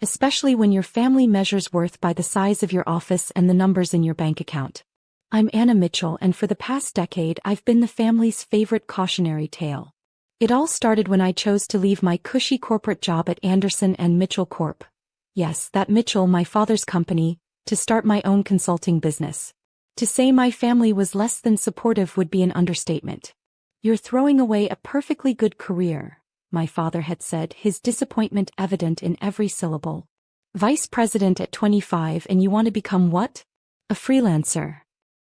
especially when your family measures worth by the size of your office and the numbers in your bank account. I'm Anna Mitchell, and for the past decade I've been the family's favorite cautionary tale. It all started when I chose to leave my cushy corporate job at Anderson and Mitchell Corp. Yes, that Mitchell, my father's company, to start my own consulting business. To say my family was less than supportive would be an understatement. "You're throwing away a perfectly good career," my father had said, his disappointment evident in every syllable. "Vice president at 25 and you want to become what? A freelancer."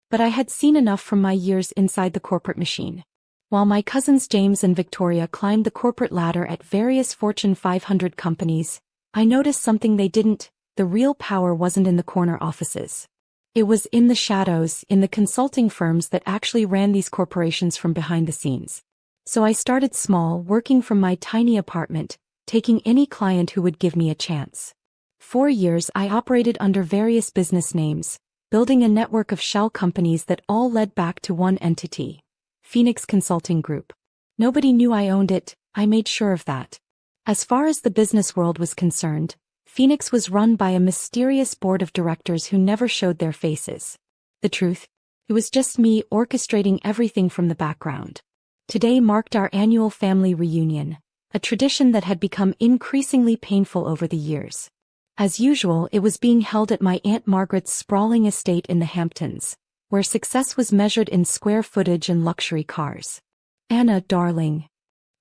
But I had seen enough from my years inside the corporate machine. While my cousins James and Victoria climbed the corporate ladder at various Fortune 500 companies, I noticed something they didn't. The real power wasn't in the corner offices. It was in the shadows, in the consulting firms that actually ran these corporations from behind the scenes. So I started small, working from my tiny apartment, taking any client who would give me a chance. 4 years I operated under various business names, building a network of shell companies that all led back to one entity: Phoenix Consulting Group. Nobody knew I owned it, I made sure of that. As far as the business world was concerned, Phoenix was run by a mysterious board of directors who never showed their faces. The truth? It was just me orchestrating everything from the background. Today marked our annual family reunion, a tradition that had become increasingly painful over the years. As usual, it was being held at my Aunt Margaret's sprawling estate in the Hamptons, where success was measured in square footage and luxury cars. "Anna, darling."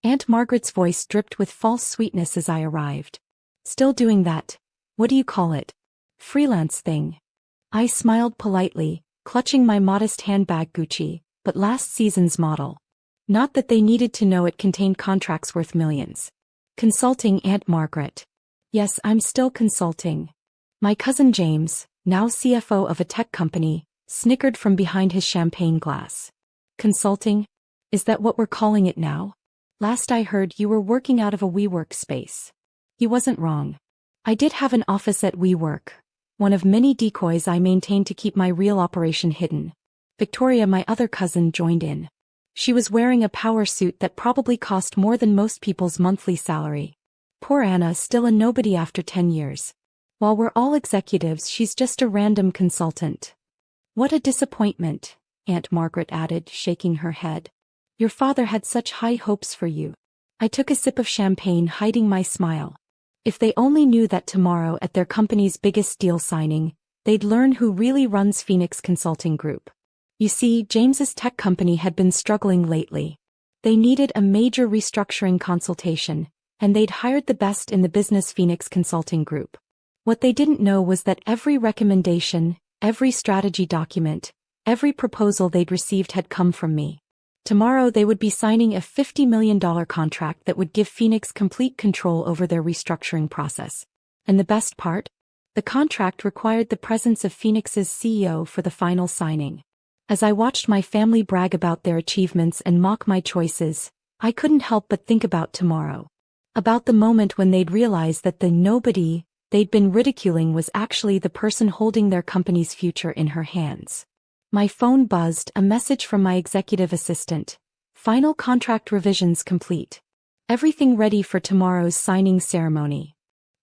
Aunt Margaret's voice dripped with false sweetness as I arrived. "Still doing that, what do you call it, freelance thing?" I smiled politely, clutching my modest handbag Gucci, but last season's model. Not that they needed to know it contained contracts worth millions. "Consulting, Aunt Margaret." "Yes, I'm still consulting." My cousin James, now CFO of a tech company, snickered from behind his champagne glass. "Consulting? Is that what we're calling it now? Last I heard you were working out of a WeWork space." He wasn't wrong. I did have an office at WeWork, one of many decoys I maintained to keep my real operation hidden. Victoria, my other cousin, joined in. She was wearing a power suit that probably cost more than most people's monthly salary. Poor Anna, still a nobody after 10 years. While we're all executives, she's just a random consultant. "What a disappointment," Aunt Margaret added, shaking her head. "Your father had such high hopes for you." I took a sip of champagne, hiding my smile. If they only knew that tomorrow at their company's biggest deal signing, they'd learn who really runs Phoenix Consulting Group. You see, James's tech company had been struggling lately. They needed a major restructuring consultation, and they'd hired the best in the business, Phoenix Consulting Group. What they didn't know was that every recommendation, every strategy document, every proposal they'd received had come from me. Tomorrow they would be signing a $50 million contract that would give Phoenix complete control over their restructuring process. And the best part? The contract required the presence of Phoenix's CEO for the final signing. As I watched my family brag about their achievements and mock my choices, I couldn't help but think about tomorrow. About the moment when they'd realize that the nobody they'd been ridiculing was actually the person holding their company's future in her hands. My phone buzzed, a message from my executive assistant. "Final contract revisions complete. Everything ready for tomorrow's signing ceremony."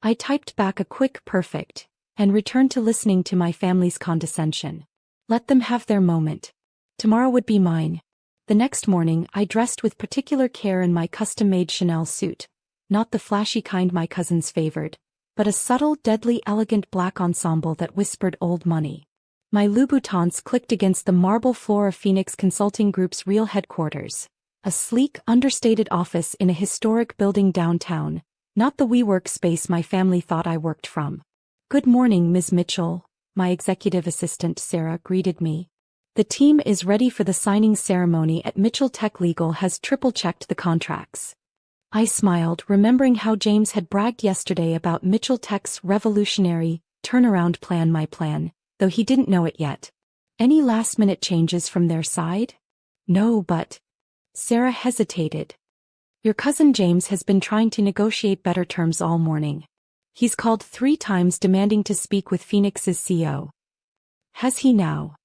I typed back a quick "perfect," and returned to listening to my family's condescension. Let them have their moment. Tomorrow would be mine. The next morning, I dressed with particular care in my custom-made Chanel suit, not the flashy kind my cousins favored, but a subtle, deadly elegant black ensemble that whispered old money. My Louboutins clicked against the marble floor of Phoenix Consulting Group's real headquarters, a sleek, understated office in a historic building downtown, not the WeWork space my family thought I worked from. "Good morning, Ms. Mitchell," my executive assistant Sarah greeted me. "The team is ready for the signing ceremony at Mitchell Tech. Legal has triple-checked the contracts." I smiled, remembering how James had bragged yesterday about Mitchell Tech's revolutionary turnaround plan, my plan, though he didn't know it yet. "Any last-minute changes from their side?" "No, but..." Sarah hesitated. "Your cousin James has been trying to negotiate better terms all morning. He's called 3 times demanding to speak with Phoenix's CEO." "Has he now?"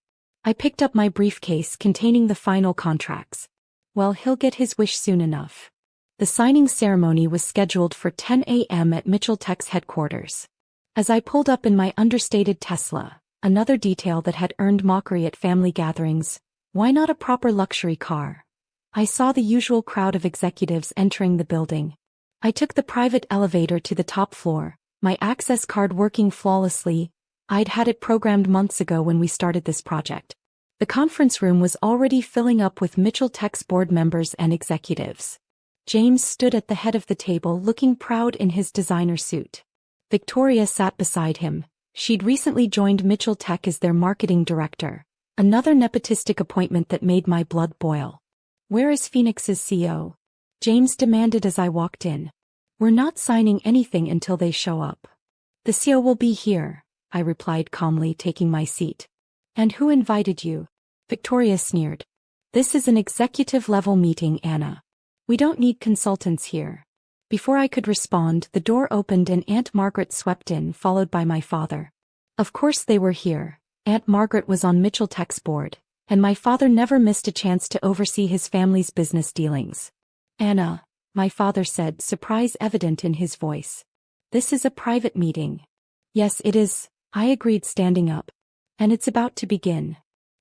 I picked up my briefcase containing the final contracts. Well, he'll get his wish soon enough. The signing ceremony was scheduled for 10 a.m. at Mitchell Tech's headquarters. As I pulled up in my understated Tesla, another detail that had earned mockery at family gatherings, why not a proper luxury car? I saw the usual crowd of executives entering the building. I took the private elevator to the top floor, my access card working flawlessly. I'd had it programmed months ago when we started this project. The conference room was already filling up with Mitchell Tech's board members and executives. James stood at the head of the table looking proud in his designer suit. Victoria sat beside him. She'd recently joined Mitchell Tech as their marketing director. Another nepotistic appointment that made my blood boil. "Where is Phoenix's CEO?" James demanded as I walked in. "We're not signing anything until they show up." "The CEO will be here," I replied calmly, taking my seat. "And who invited you?" Victoria sneered. "This is an executive-level meeting, Anna. We don't need consultants here." Before I could respond, the door opened and Aunt Margaret swept in, followed by my father. Of course they were here. Aunt Margaret was on Mitchell Tech's board, and my father never missed a chance to oversee his family's business dealings. "Anna," my father said, surprise evident in his voice. "This is a private meeting." "Yes, it is," I agreed, standing up. "And it's about to begin."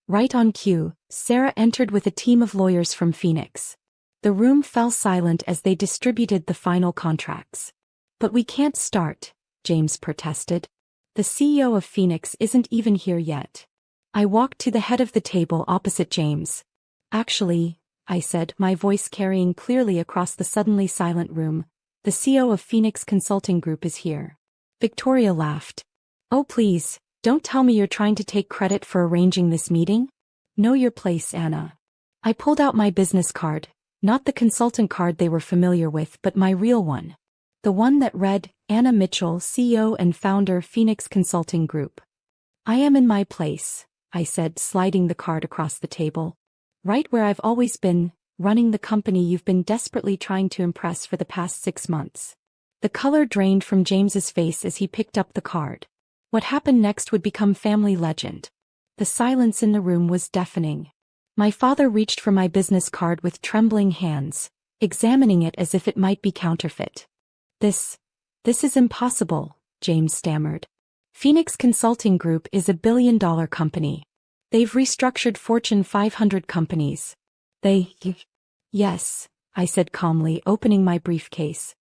Right on cue, Sarah entered with a team of lawyers from Phoenix. The room fell silent as they distributed the final contracts. "But we can't start," James protested. "The CEO of Phoenix isn't even here yet." I walked to the head of the table opposite James. "Actually," I said, my voice carrying clearly across the suddenly silent room, "the CEO of Phoenix Consulting Group is here." Victoria laughed. "Oh please, don't tell me you're trying to take credit for arranging this meeting? Know your place, Anna." I pulled out my business card. Not the consultant card they were familiar with, but my real one. The one that read, "Anna Mitchell, CEO and founder, Phoenix Consulting Group." "I am in my place," I said, sliding the card across the table. "Right where I've always been, running the company you've been desperately trying to impress for the past 6 months. The color drained from James's face as he picked up the card. What happened next would become family legend. The silence in the room was deafening. My father reached for my business card with trembling hands, examining it as if it might be counterfeit. This is impossible," James stammered. "Phoenix Consulting Group is a billion-dollar company. They've restructured Fortune 500 companies. Yes," I said calmly, opening my briefcase.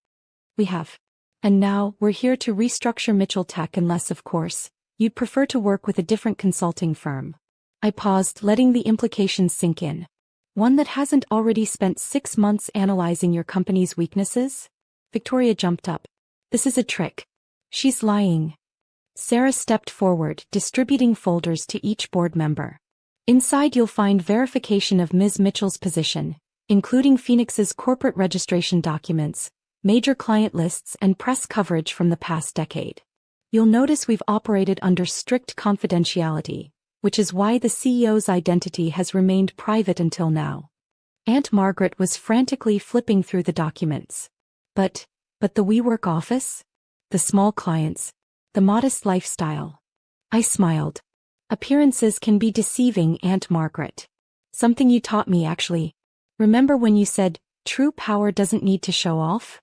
"We have. And now, we're here to restructure Mitchell Tech unless, of course, you'd prefer to work with a different consulting firm." I paused, letting the implications sink in. "One that hasn't already spent 6 months analyzing your company's weaknesses?" Victoria jumped up. "This is a trick. She's lying." Sarah stepped forward, distributing folders to each board member. "Inside you'll find verification of Ms. Mitchell's position, including Phoenix's corporate registration documents, major client lists and press coverage from the past decade. You'll notice we've operated under strict confidentiality, which is why the CEO's identity has remained private until now." Aunt Margaret was frantically flipping through the documents. But the WeWork office? The small clients? The modest lifestyle? I smiled. "Appearances can be deceiving, Aunt Margaret. Something you taught me, actually. Remember when you said, 'True power doesn't need to show off'?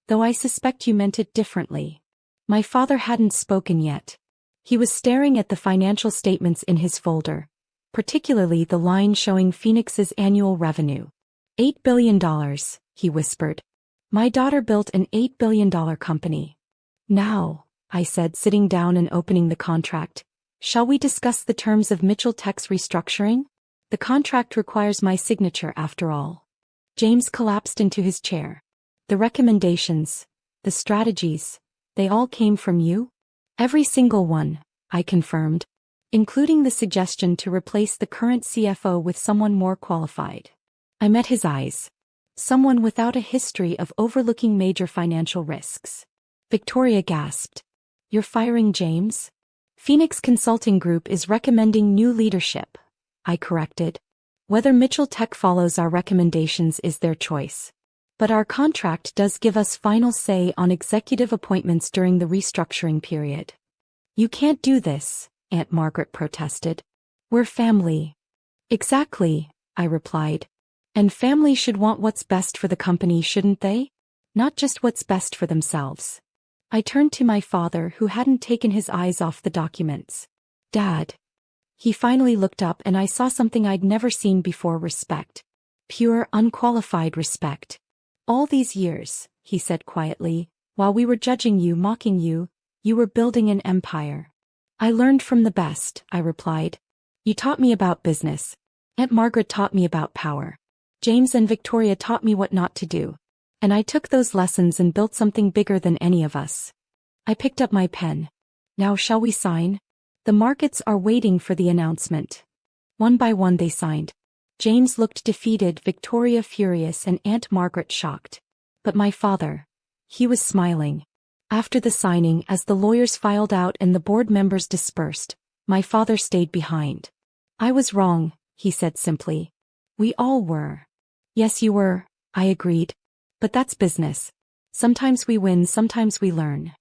Though I suspect you meant it differently." My father hadn't spoken yet. He was staring at the financial statements in his folder, particularly the line showing Phoenix's annual revenue. $8 billion, he whispered. "My daughter built an $8 billion company." "Now," I said, sitting down and opening the contract, "shall we discuss the terms of Mitchell Tech's restructuring? The contract requires my signature after all." James collapsed into his chair. "The recommendations, the strategies, they all came from you?" "Every single one," I confirmed, "including the suggestion to replace the current CFO with someone more qualified." I met his eyes. "Someone without a history of overlooking major financial risks." Victoria gasped. "You're firing James?" "Phoenix Consulting Group is recommending new leadership," I corrected. "Whether Mitchell Tech follows our recommendations is their choice. But our contract does give us final say on executive appointments during the restructuring period." "You can't do this," Aunt Margaret protested. "We're family." "Exactly," I replied. "And family should want what's best for the company, shouldn't they? Not just what's best for themselves." I turned to my father, who hadn't taken his eyes off the documents. Dad. He finally looked up, and I saw something I'd never seen before: respect. Pure, unqualified respect. All these years, he said quietly, while we were judging you, mocking you, you were building an empire. I learned from the best, I replied. You taught me about business. Aunt Margaret taught me about power. James and Victoria taught me what not to do. And I took those lessons and built something bigger than any of us. I picked up my pen. Now shall we sign? The markets are waiting for the announcement. One by one they signed. James looked defeated, Victoria furious, and Aunt Margaret shocked. But my father, he was smiling. After the signing, as the lawyers filed out and the board members dispersed, my father stayed behind. I was wrong, he said simply. We all were. Yes, you were, I agreed. But that's business. Sometimes we win, sometimes we learn.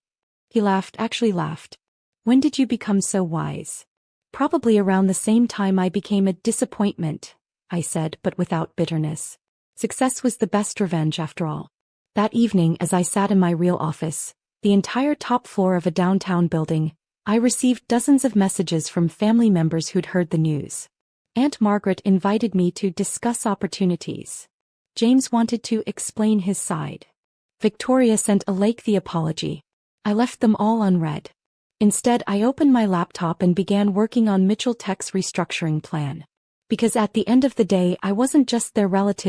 He laughed, actually laughed. When did you become so wise? Probably around the same time I became a disappointment, I said, but without bitterness. Success was the best revenge after all. That evening, as I sat in my real office, the entire top floor of a downtown building, I received dozens of messages from family members who'd heard the news. Aunt Margaret invited me to discuss opportunities. James wanted to explain his side. Victoria sent a lengthy apology. I left them all unread. Instead, I opened my laptop and began working on Mitchell Tech's restructuring plan. Because at the end of the day, I wasn't just their relative.